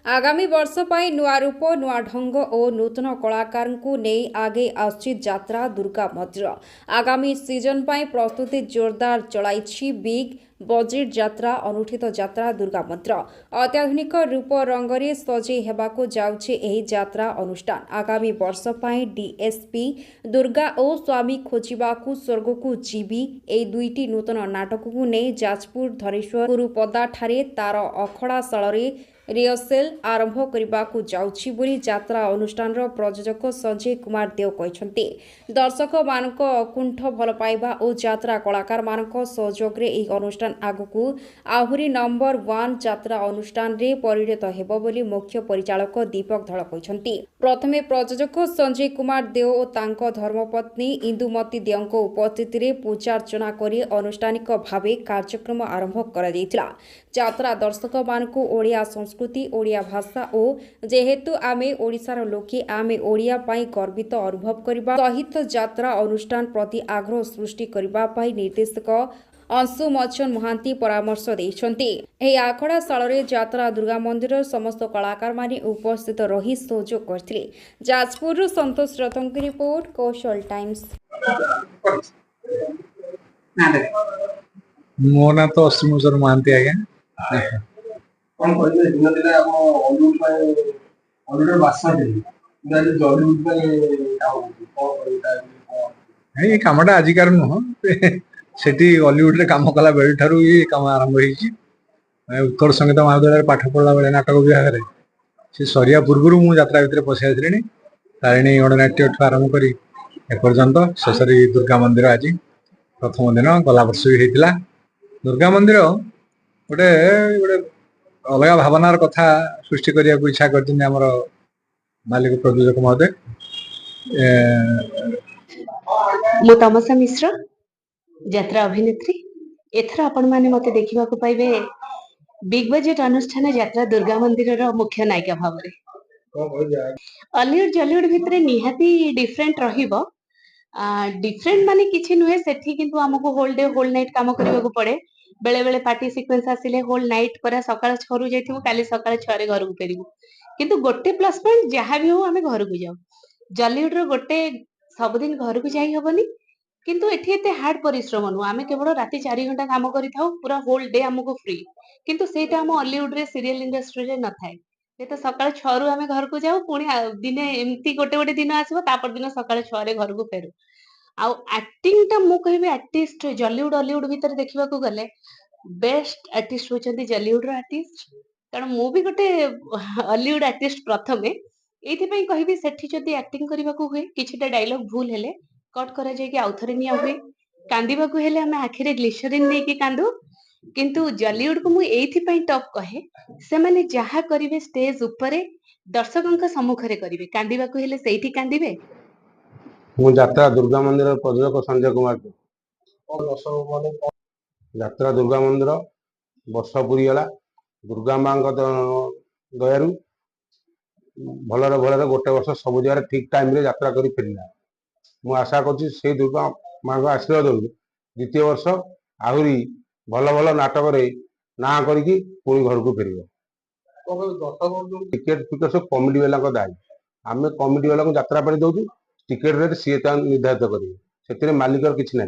आगामी वर्ष पर नुआ रूप नुआ ढंग और नूतन कलाकार को नहीं आगे आसुची यात्रा दुर्गा मंदिर। आगामी सीजन पर प्रस्तुति जोरदार चलाई बिग बजेट यात्रा अनुष्ठित यात्रा दुर्गा मंदिर। अत्याधुनिक रूप रंगरे सजे हेबाको जाउछे एही यात्रा अनुष्ठान। आगामी वर्ष पर डीएसपी दुर्गा और स्वामी खोजिबाकू स्वर्ग को जीवी ए दुईटी नूतन नाटक को नहीं जाजपुर धनेश्वर गुरुपदा ठारे तार अखड़ा शाଳରେ रिहर्सेल आरंभ करने जाउछि बोली यात्रा अनुष्ठान प्रयोजक संजय कुमार देव कहते। दर्शक मानक अकुंठ भल पाइबा और यात्रा कलाकार मानक सहयोग रे एही अनुष्ठान आगकू आहुरी नंबर 1 यात्रा अनुष्ठान रे परिणत हेबो बोली मुख्य परिचालक दीपक धळ कहते। प्रथमे प्रयोजक संजय कुमार देव और तांको धर्मपत्नी इंदुमती देवको उपस्थित रे पूजा अर्चना करी अनुष्ठानिक भावे कार्यक्रम आरंभ करा दैतिला। यात्रा दर्शक मानकू ओडिया संस्कृति ओडिया भाषा और जेहेतु आमे ओडिशार लोके आमे ओडिया पाई गर्वित अनुभव करबा सहित यात्रा अनुष्ठान प्रति आग्रह सृष्टि करबा पाई निर्देशक अंशु मचन महांती परामर्श देइछन्ति। एही आखड़ा शाଳରେ यात्रा दुर्गा मंदिर समस्त कलाकार माने उपस्थित रही सहयोग करथिले। जाजपुर संतोष रतन की रिपोर्ट कौशल टाइम्स। मो ना तो अश्विनी महांती आज्ञा कौन कहते दिन दिन आप हॉलीवुड में हॉलीवुड बादशाह थे इधर जॉलीवुड में ये कामटा आजिकार नुह सेठी हॉलीवुड रे काम कला बेल ठारू ये काम आरंभ होईची। उत्तर संगीत महाविद्यालय पाठ पढ़ला बेले नाटक विभाग रे से सरिया पूर्व मु यात्रा भितर पशि आसलिनी। तारिणी गणनाट्य ठू आरंभ करी एपर्यंत शेषरी दुर्गा मंदिर आज प्रथम दिन गला वर्ष भी होता। दुर्गा मंदिर गोटे गोटे अलग भावनार कथा सृष्टि करने को इच्छा कर मालिक प्रयोजक महोदय। मु तमसा मिश्र यात्रा अभिनेत्री। एथर आपण माने मते देखिबा को पाइबे बिग बजेट अनुष्ठान यात्रा दुर्गा मंदिर रो मुख्य नायिका भावरे। हॉलीवुड जॉलीवुड भितरे निहाती डिफरेंट रहिबो। डिफरेंट माने किछि नुहे सेठी किंतु हमको होल डे होल नाइट काम करबा को पड़े। बेले बेले पार्टी सीक्वेंस आसिले होल नाइट पर सकाळ 6 रु जाइथिबो काली सकाळ 6 रे घर को फेरिबो। किंतु गोटे प्लस पॉइंट जहां भी हो हमें घर को जाऊ। जॉलीवुड रो गोटे सब दिन घर को जाई हबनी किंतु एठी एते हार्ड परिश्रम नु आमे केवल राति 4 घंटा काम करिथाउ पूरा होल डे हमको फ्री। किंतु सेटा हम हॉलीवुड रे सीरियल इंडस्ट्री रे न थाए। से तो सकाळ 6 रु आमे घर को जाऊ पुणी दिने एम्ति गोटे गोटे दिन आसीबो तापर दिन सकाळ 6 रे घर को फेरु। आउ एक्टिंग ता मु कहबे आर्टिस्ट जॉलीवुड हॉलीवुड भीतर देखिबा को गले बेस्ट आर्टिस्ट होचंती जॉलीवुड रो आर्टिस्ट। कारण मु भी गोटे हॉलीवुड आर्टिस्ट प्रथमे एथि पई कहबी सेठी जदी एक्टिंग करबा को हुए किछटा डायलॉग भूल हेले कट करा जाय कि आउथरे निया हुए। कांदीबा को हेले हम आखिरे ग्लिसरीन नै कि कांदू। किंतु जॉलीवुड को मु एथि पई टॉप कहे से माने जहा करिवे स्टेज ऊपरे दर्शकंका सम्मुख रे करिवे कांदीबा को हेले सेठी कांदीबे। मु यात्रा दुर्गा मंदिर प्रयोजक संजय कुमार यात्रा दुर्गा मंदिर वर्ष पूरी गला दुर्गा माँ दयारू भलरे भलरे गोटे वर्ष सब जगह ठीक टाइम रे यात्रा करी फेरला। मु आशा करछि से दुर्गा माँ आशीर्वाद द्वितीय वर्ष आहुरी भल भल नाटक रे ना करिकी पुणी घर को फेरिबो। टिकेट फिकेट सब कमिटी वाला दायी आमे कमिटी वाला को यात्रा पर दउछु टिकेट रेट सी निर्धारित करेंगे से मालिकर किसी ना।